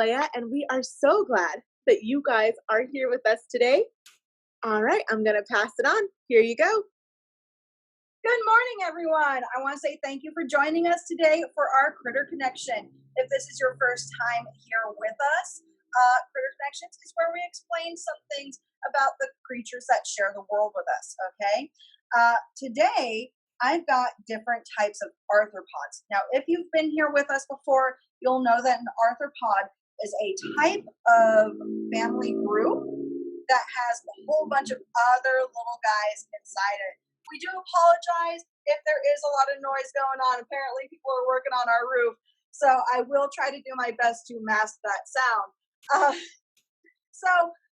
Latoya, and we are so glad that you guys are here with us today. All right, I'm going to pass it on. Here you go. Good morning, everyone. I want to say thank you for joining us today for our Critter Connection. If this is your first time here with us, Critter Connections is where we explain some things about the creatures that share the world with us, okay? Today, I've got different types of arthropods. Now, if you've been here with us before, you'll know that an arthropod is a type of family group that has a whole bunch of other little guys inside it. We do apologize if there is a lot of noise going on. Apparently, people are working on our roof, so I will try to do my best to mask that sound. So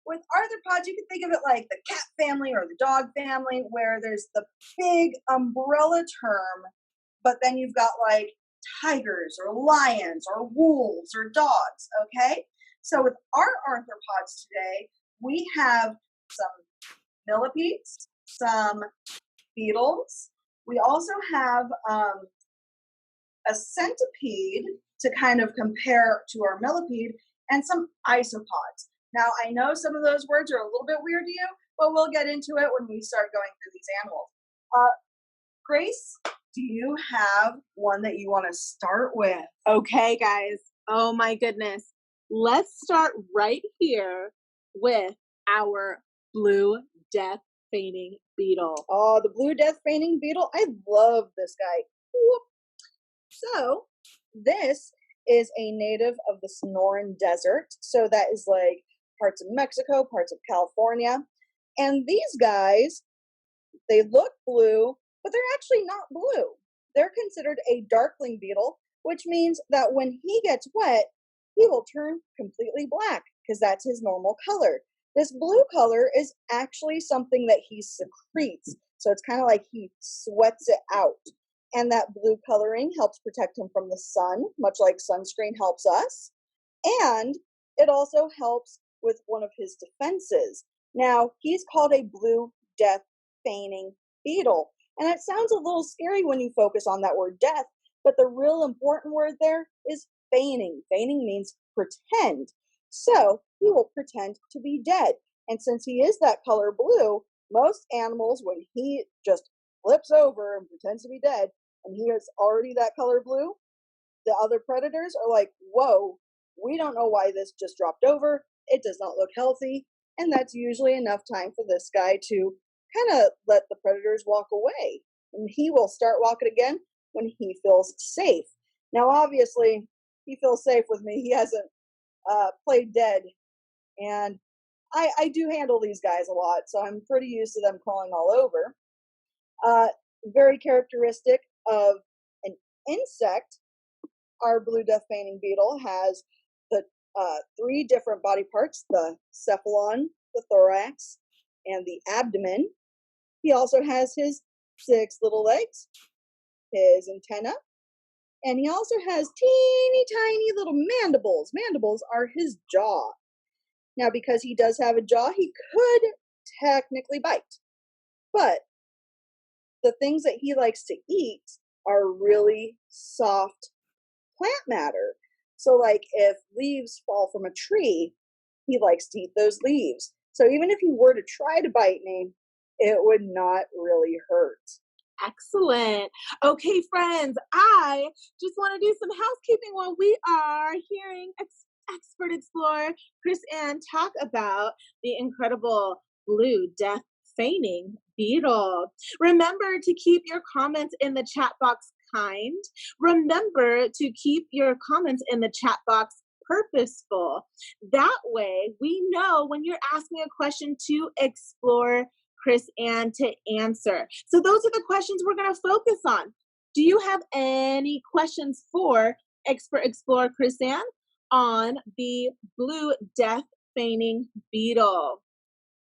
with arthropods, you can think of it like the cat family or the dog family, where there's the big umbrella term, but then you've got like tigers or lions or wolves or dogs, okay? So with our arthropods today, we have some millipedes, some beetles. We also have a centipede to kind of compare to our millipede, and some isopods. Now, I know some of those words are a little bit weird to you, but we'll get into it when we start going through these animals. Grace, do you have one that you want to start with? Okay, guys. Oh my goodness. Let's start right here with our blue death feigning beetle. Oh, the blue death feigning beetle. I love this guy. Whoop. So, this is a native of the Sonoran Desert. So that is like parts of Mexico, parts of California. And these guys, they look blue, but they're actually not blue. They're considered a darkling beetle, which means that when he gets wet, he will turn completely black because that's his normal color. This blue color is actually something that he secretes. So it's kind of like he sweats it out. And that blue coloring helps protect him from the sun, much like sunscreen helps us. And it also helps with one of his defenses. Now, he's called a blue death feigning beetle. And it sounds a little scary when you focus on that word death, but the real important word there is feigning. Feigning means pretend. So he will pretend to be dead. And since he is that color blue, most animals, when he just flips over and pretends to be dead, and he is already that color blue, the other predators are like, whoa, we don't know why this just dropped over. It does not look healthy. And that's usually enough time for this guy to kind of let the predators walk away. And he will start walking again when he feels safe. Now, obviously, he feels safe with me. He hasn't played dead. And I do handle these guys a lot, so I'm pretty used to them crawling all over. Very characteristic of an insect, our blue death feigning beetle has the 3 different body parts, the cephalon, the thorax, and the abdomen. He also has his 6 little legs, his antenna, and he also has teeny tiny little mandibles. Mandibles are his jaw. Now, because he does have a jaw, he could technically bite. But the things that he likes to eat are really soft plant matter. So like if leaves fall from a tree, he likes to eat those leaves. So even if he were to try to bite me, it would not really hurt. Excellent. Okay, friends, I just want to do some housekeeping while we are hearing Expert Explorer Krysan talk about the incredible blue death feigning beetle. Remember to keep your comments in the chat box kind. Remember to keep your comments in the chat box purposeful. That way we know when you're asking a question to explore Krysan to answer. So those are the questions we're going to focus on. Do you have any questions for Expert Explorer Krysan on the blue death feigning beetle?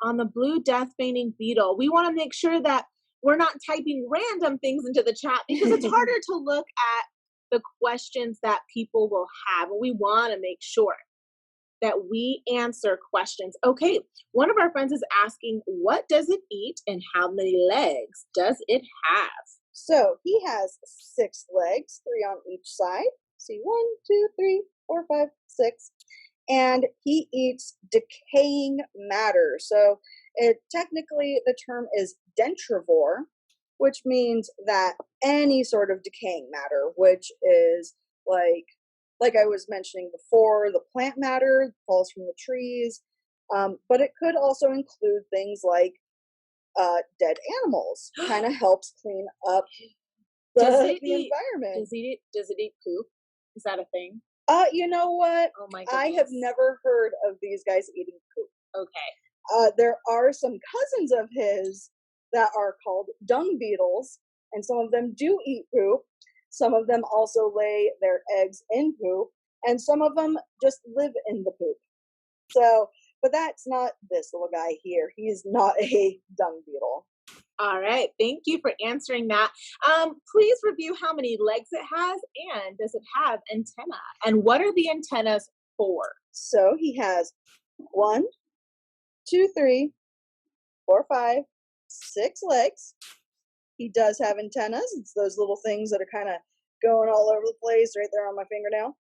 On the blue death feigning beetle, we want to make sure that we're not typing random things into the chat because it's harder to look at the questions that people will have. And we want to make sure that we answer questions. Okay, one of our friends is asking, what does it eat and how many legs does it have? So he has 6 legs, 3 on each side. See, 1, 2, 3, 4, 5, 6. and he eats decaying matter. So technically the term is dentrivore, which means that any sort of decaying matter, which is like I was mentioning before, the plant matter falls from the trees, but it could also include things like dead animals. Kind of helps clean up the environment. Does it eat poop? Is that a thing? You know what? Oh my I goodness. have never heard of these guys eating poop. Okay. There are some cousins of his that are called dung beetles, and some of them do eat poop. Some of them also lay their eggs in poop, and some of them just live in the poop. So, but that's not this little guy here. He is not a dung beetle. All right. Thank you for answering that. Please review how many legs it has, and does it have antenna? And what are the antennas for? So he has 1, 2, 3, 4, 5, 6 legs. He does have antennas. It's those little things that are kind of going all over the place right there on my fingernail.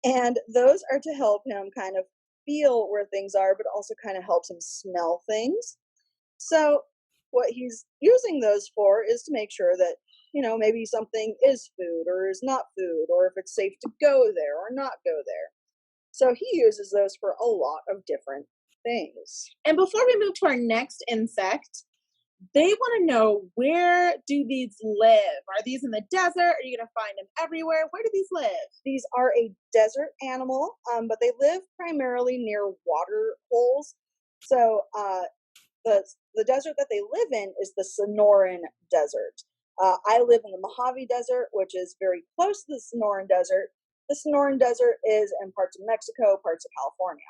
And those are to help him kind of feel where things are, but also kind of helps him smell things. So what he's using those for is to make sure that, maybe something is food or is not food, or if it's safe to go there or not go there. So he uses those for a lot of different things. And before we move to our next insect, they want to know, where do these live? Are these in the desert? Are you going to find them everywhere? Where do these live? These are a desert animal, but they live primarily near water holes. So the desert that they live in is the Sonoran Desert. I live in the Mojave Desert, which is very close to the Sonoran Desert. The Sonoran Desert is in parts of Mexico, parts of California.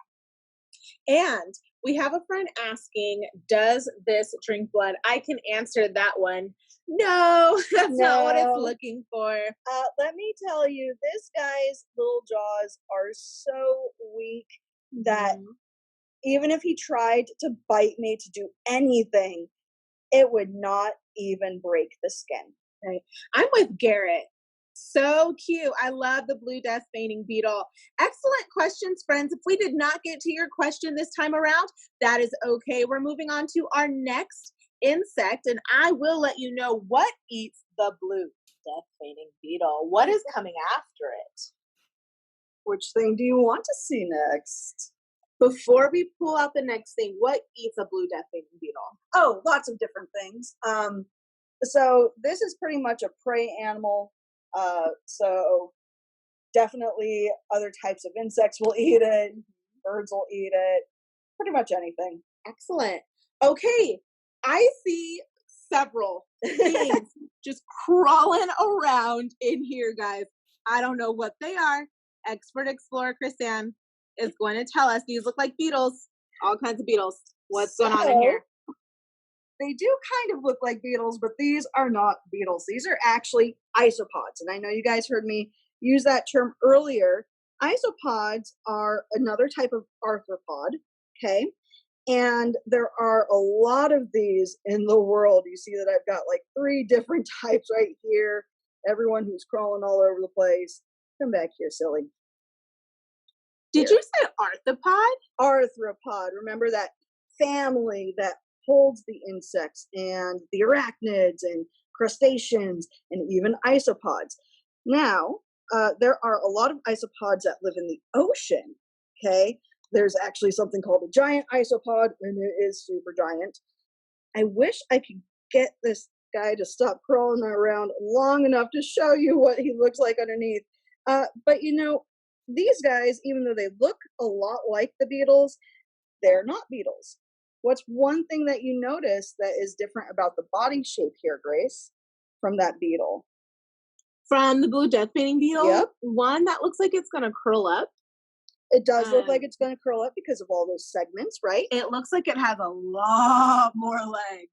And we have a friend asking, does this drink blood? I can answer that one. No, that's not what it's looking for. Let me tell you, this guy's little jaws are so weak that even if he tried to bite me to do anything, it would not even break the skin. Right. I'm with Garrett. So cute. I love the blue death feigning beetle. Excellent questions, friends. If we did not get to your question this time around, that is okay. We're moving on to our next insect, and I will let you know what eats the blue death feigning beetle. What is coming after it? Which thing do you want to see next? Before we pull out the next thing, what eats a blue death feigning beetle? Oh, lots of different things. So this is pretty much a prey animal. So definitely other types of insects will eat it. Birds will eat it. Pretty much anything. Excellent. Okay. I see several things just crawling around in here, guys. I don't know what they are. Expert Explorer Krysan is going to tell us. These look like beetles, all kinds of beetles. What's going on in here? They do kind of look like beetles, but these are not beetles. These are actually isopods. And I know you guys heard me use that term earlier. Isopods are another type of arthropod, okay? And there are a lot of these in the world. You see that I've got like 3 different types right here. Everyone who's crawling all over the place. Come back here, silly. Did you say arthropod? Arthropod. Remember that family that holds the insects and the arachnids and crustaceans and even isopods. Now, there are a lot of isopods that live in the ocean, okay? There's actually something called a giant isopod, and it is super giant. I wish I could get this guy to stop crawling around long enough to show you what he looks like underneath. But these guys, even though they look a lot like the beetles, they're not beetles. What's one thing that you notice that is different about the body shape here, Grace, from that beetle? From the blue death feigning beetle? Yep. One that looks like it's going to curl up. It does look like it's going to curl up because of all those segments, right? It looks like it has a lot more legs.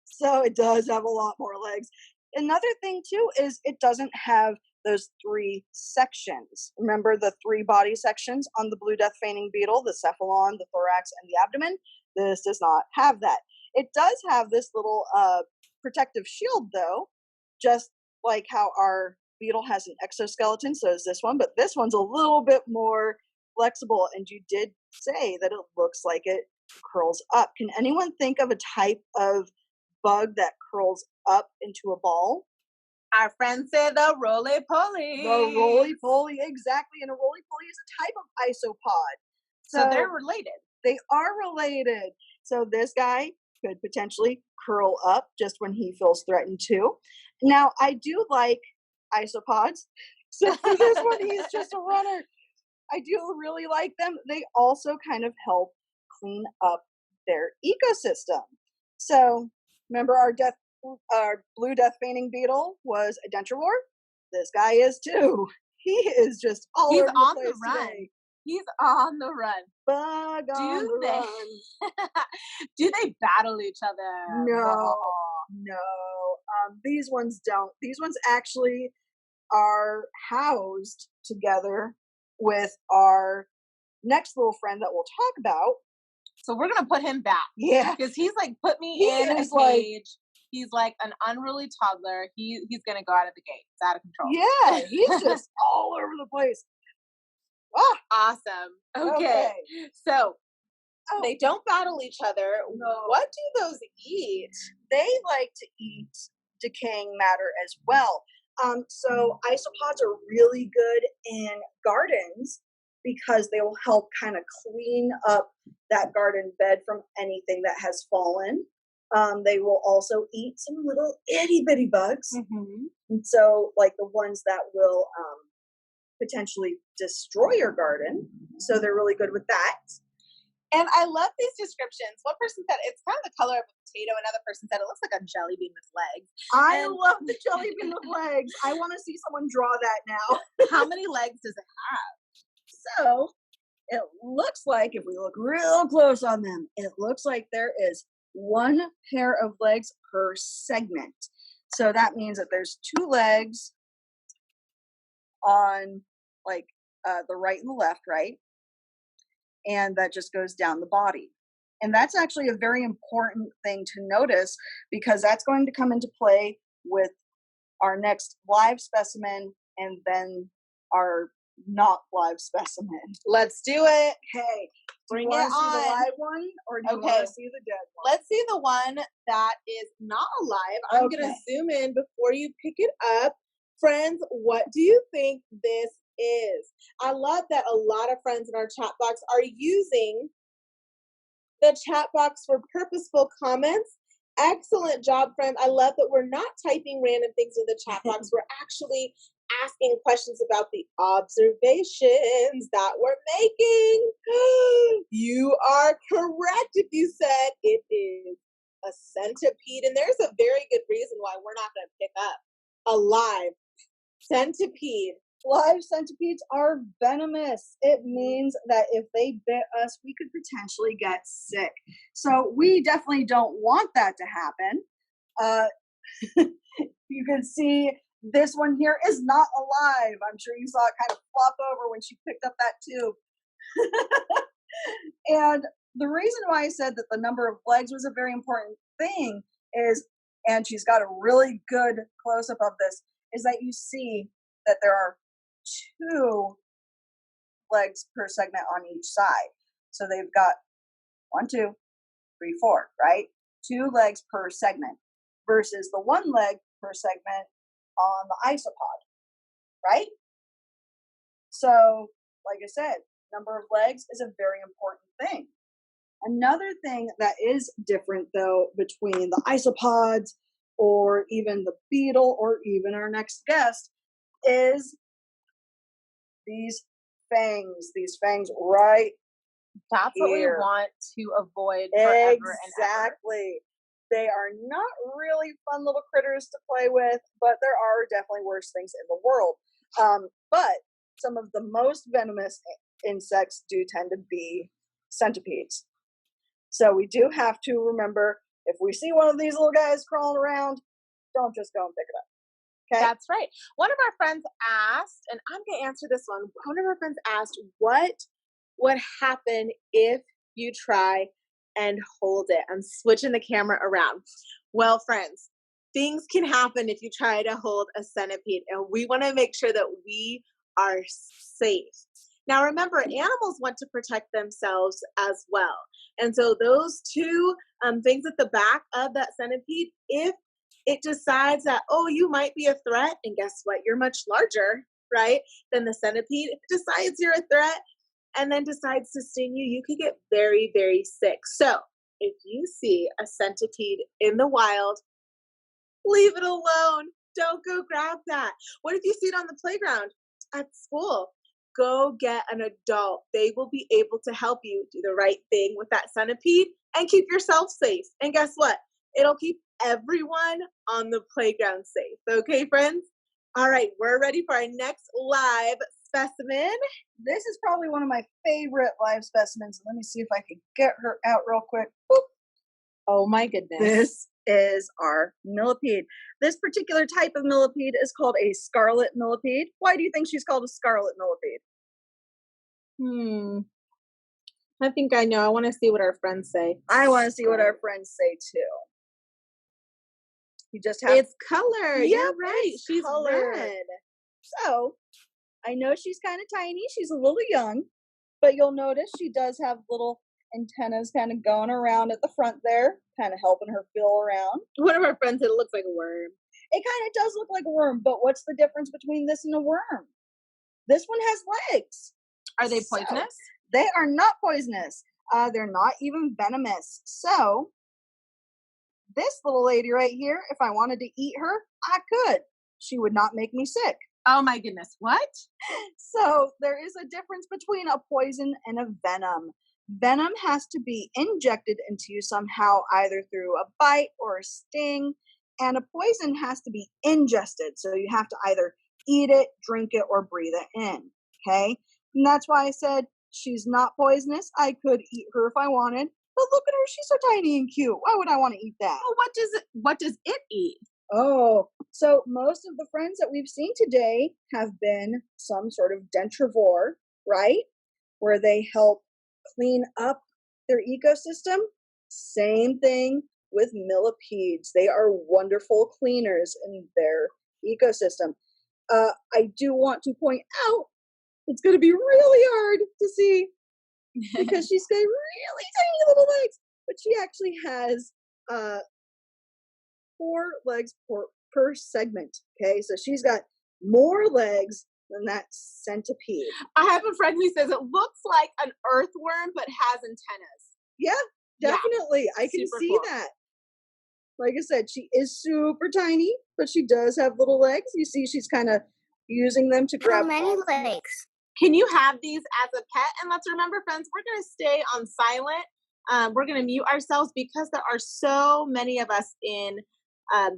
So it does have a lot more legs. Another thing, too, is it doesn't have those 3 sections. Remember the 3 body sections on the blue death feigning beetle, the cephalon, the thorax, and the abdomen? This does not have that. It does have this little protective shield, though, just like how our beetle has an exoskeleton, so does this one, but this one's a little bit more flexible, and you did say that it looks like it curls up. Can anyone think of a type of bug that curls up into a ball? Our friend said the roly-poly. The roly-poly, exactly. And a roly-poly is a type of isopod. So they're related. They are related. So this guy could potentially curl up just when he feels threatened too. Now, I do like isopods. So for this one, he's just a runner. I do really like them. They also kind of help clean up their ecosystem. So remember our blue death feigning beetle was a denturewort? This guy is too. He is just all over the place today. He's on the run. Bug on the run. Do they battle each other? No. These ones don't. These ones actually are housed together with our next little friend that we'll talk about. So we're gonna put him back. Yeah, because he's like, put me in a cage. He's like an unruly toddler. He's gonna go out of the gate. It's out of control. Yeah, he's just all over the place. Ah, awesome. Okay. So they don't battle each other. No. What do those eat? They like to eat decaying matter as well. So isopods are really good in gardens because they will help kind of clean up that garden bed from anything that has fallen. They will also eat some little itty bitty bugs. Mm-hmm. And so like the ones that will potentially destroy your garden. So they're really good with that. And I love these descriptions. One person said it's kind of the color of a potato. Another person said it looks like a jelly bean with legs. I love the jelly bean with legs. I want to see someone draw that now. How many legs does it have? So it looks like, if we look real close on them, it looks like there is one pair of legs per segment. So that means that there's 2 legs on like the right and the left, right? And that just goes down the body. And that's actually a very important thing to notice because that's going to come into play with our next live specimen and then our not live specimen. Let's do it. Okay. Bring it on. See the live one or do you want to see the dead one? Let's see the one that is not alive. I'm going to zoom in before you pick it up. Friends, what do you think this is? I love that a lot of friends in our chat box are using the chat box for purposeful comments. Excellent job, friends. I love that we're not typing random things in the chat box. We're actually asking questions about the observations that we're making. You are correct if you said it is a centipede. And there's a very good reason why we're not going to pick up a live centipede. Live centipedes are venomous. It means that if they bit us, we could potentially get sick. So we definitely don't want that to happen. You can see this one here is not alive. I'm sure you saw it kind of flop over when she picked up that tube. And the reason why I said that the number of legs was a very important thing is, and she's got a really good close-up of this, is that you see that there are 2 legs per segment on each side. So they've got 1, 2, 3, 4, right? 2 legs per segment versus the 1 leg per segment on the isopod, right? So, like I said, number of legs is a very important thing. Another thing that is different, though, between the isopods or even the beetle or even our next guest is these fangs. These fangs right That's here. What we want to avoid forever Exactly. They are not really fun little critters to play with, but there are definitely worse things in the world. But some of the most venomous insects do tend to be centipedes. So we do have to remember, if we see one of these little guys crawling around, don't just go and pick it up. Okay? That's right. One of our friends asked, and I'm going to answer this one. One of our friends asked, what would happen if you try and hold it? I'm switching the camera around. Well, friends, things can happen if you try to hold a centipede, and we want to make sure that we are safe. Now remember, animals want to protect themselves as well. And so those two things at the back of that centipede, if it decides that, oh, you might be a threat, and guess what? You're much larger, right, than the centipede. If it decides you're a threat and then decides to sting you, you could get very, very sick. So if you see a centipede in the wild, leave it alone. Don't go grab that. What if you see it on the playground at school? Go get an adult. They will be able to help you do the right thing with that centipede and keep yourself safe. And guess what? It'll keep everyone on the playground safe. Okay, friends? All right, we're ready for our next live specimen. This is probably one of my favorite live specimens. Let me see if I can get her out real quick. Boop. Oh my goodness. This is our millipede. This particular type of millipede is called a scarlet millipede. Why do you think she's called a scarlet millipede? I think I know. I want to see what our friends say. I want to see what our friends say too. You just have it's color. Yep, You're right. She's color. red. So I know she's kind of tiny. She's a little young, but you'll notice she does have little antennas kind of going around at the front there, kind of helping her feel around. One of our friends said it looks like a worm. It kind of does look like a worm, but what's the difference between this and a worm? This one has legs. Are they poisonous? So, they are not poisonous. They're not even venomous. So this little lady right here, if I wanted to eat her, I could. She would not make me sick. Oh my goodness, what? So there is a difference between a poison and a venom. Venom has to be injected into you somehow, either through a bite or a sting, and a poison has to be ingested. So you have to either eat it, drink it, or breathe it in, okay? And that's why I said she's not poisonous. I could eat her if I wanted, but look at her. She's so tiny and cute. Why would I want to eat that? Well, what does it eat? Oh, so most of the friends that we've seen today have been some sort of dentivore, right? Where they help clean up their ecosystem. Same thing with millipedes. They are wonderful cleaners in their ecosystem. I do want to point out, it's going to be really hard to see because she's got really tiny little legs, but she actually has 4 legs per segment. Okay, so she's got more legs than that centipede. I have a friend who says it looks like an earthworm but has antennas. Yeah, definitely. Yeah, I can see cool. that. Like I said, she is super tiny, but she does have little legs. You see, she's kind of using them to grab. How many legs? Can you have these as a pet? And let's remember, friends, we're going to stay on silent. We're going to mute ourselves because there are so many of us in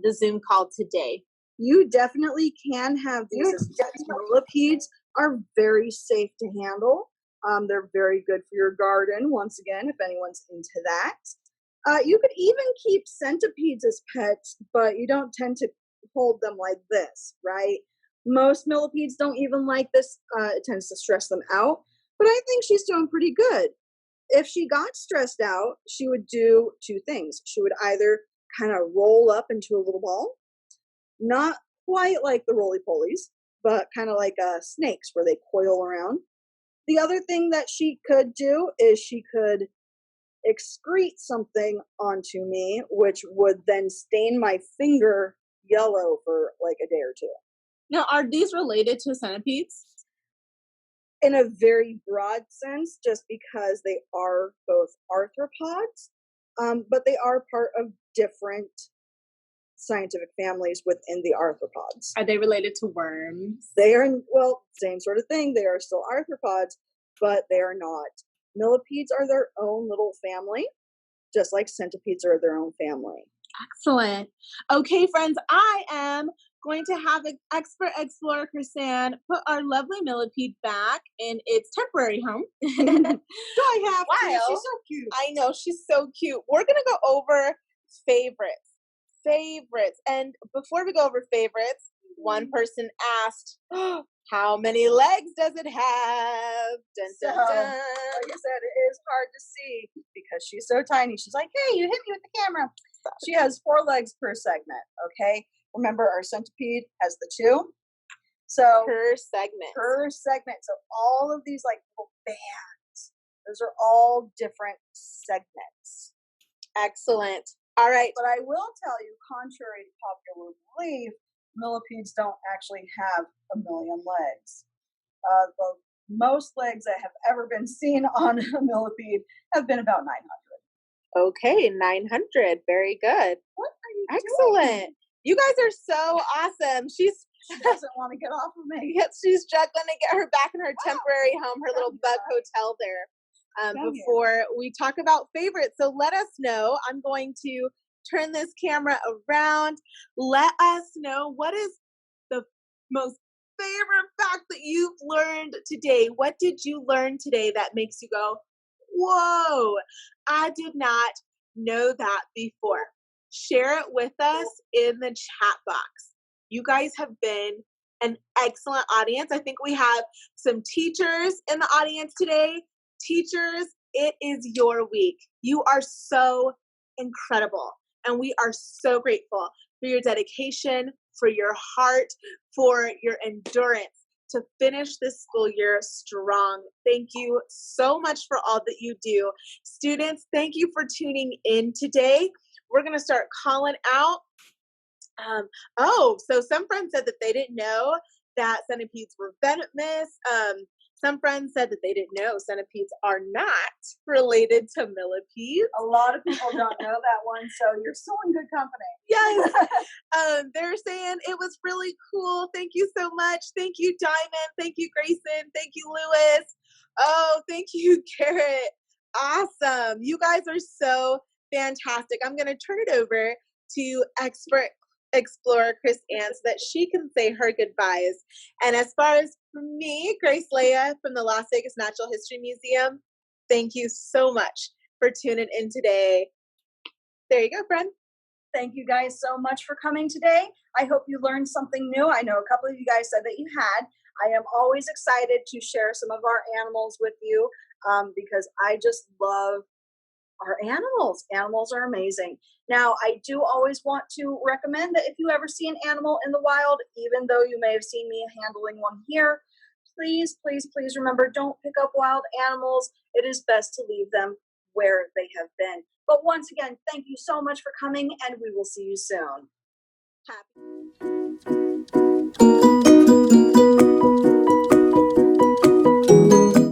the Zoom call today. You definitely can have these. Millipedes are very safe to handle. They're very good for your garden, once again, if anyone's into that. You could even keep centipedes as pets, but you don't tend to hold them like this, right? Most millipedes don't even like this. It tends to stress them out, but I think she's doing pretty good. If she got stressed out, she would do 2 things. She would either kind of roll up into a little ball, not quite like the roly-polies, but kind of like snakes where they coil around. The other thing that she could do is she could excrete something onto me, which would then stain my finger yellow for like a day or 2. Now, are these related to centipedes? In a very broad sense, just because they are both arthropods, but they are part of different scientific families within the arthropods. Are they related to worms? They are, well, same sort of thing. They are still arthropods, but they are not. Millipedes are their own little family, just like centipedes are their own family. Excellent. Okay, friends, I am going to have Expert Explorer Krysan put our lovely millipede back in its temporary home. Do I have to? She's so cute. I know, she's so cute. We're going to go over favorites. And before we go over favorites, one person asked, how many legs does it have? Dun, dun, dun. Like I said, it is hard to see because she's so tiny. She's like, hey, you hit me with the camera. She has 4 legs per segment, okay? Remember, our centipede has the 2. So Per segment. per segment. So all of these like little bands, those are all different segments. Excellent. All right. But I will tell you, contrary to popular belief, millipedes don't actually have a million legs. The most legs that have ever been seen on a millipede have been about 900. Okay, 900. Very good. What are you Excellent. doing? You guys are so awesome. She doesn't want to get off of me. Yep, she's struggling to get her back in her temporary home, her little bug hotel there. Before we talk about favorites, so let us know. I'm going to turn this camera around. Let us know, what is the most favorite fact that you've learned today? What did you learn today that makes you go, whoa, I did not know that before? Share it with us in the chat box. You guys have been an excellent audience. I think we have some teachers in the audience today. Teachers, it is your week. You are so incredible, and we are so grateful for your dedication, for your heart, for your endurance to finish this school year strong. Thank you so much for all that you do. Students, thank you for tuning in today. We're going to start calling out. So some friends said that they didn't know that centipedes were venomous. Some friends said that they didn't know centipedes are not related to millipedes. A lot of people don't know that one, so you're still in good company. Yes. They're saying it was really cool. Thank you so much. Thank you, Diamond. Thank you, Grayson. Thank you, Lewis. Oh, thank you, Garrett. Awesome. You guys are so fantastic. I'm going to turn it over to Expert Explorer Krysan so that she can say her goodbyes. And as far as for me, Grace Leah from the Las Vegas Natural History Museum, thank you so much for tuning in today. There you go, friend. Thank you guys so much for coming today. I hope you learned something new. I know a couple of you guys said that you had. I am always excited to share some of our animals with you because I just love our animals. Animals are amazing. Now, I do always want to recommend that if you ever see an animal in the wild, even though you may have seen me handling one here, please, please, please remember, don't pick up wild animals. It is best to leave them where they have been. But once again, thank you so much for coming, and we will see you soon. Happy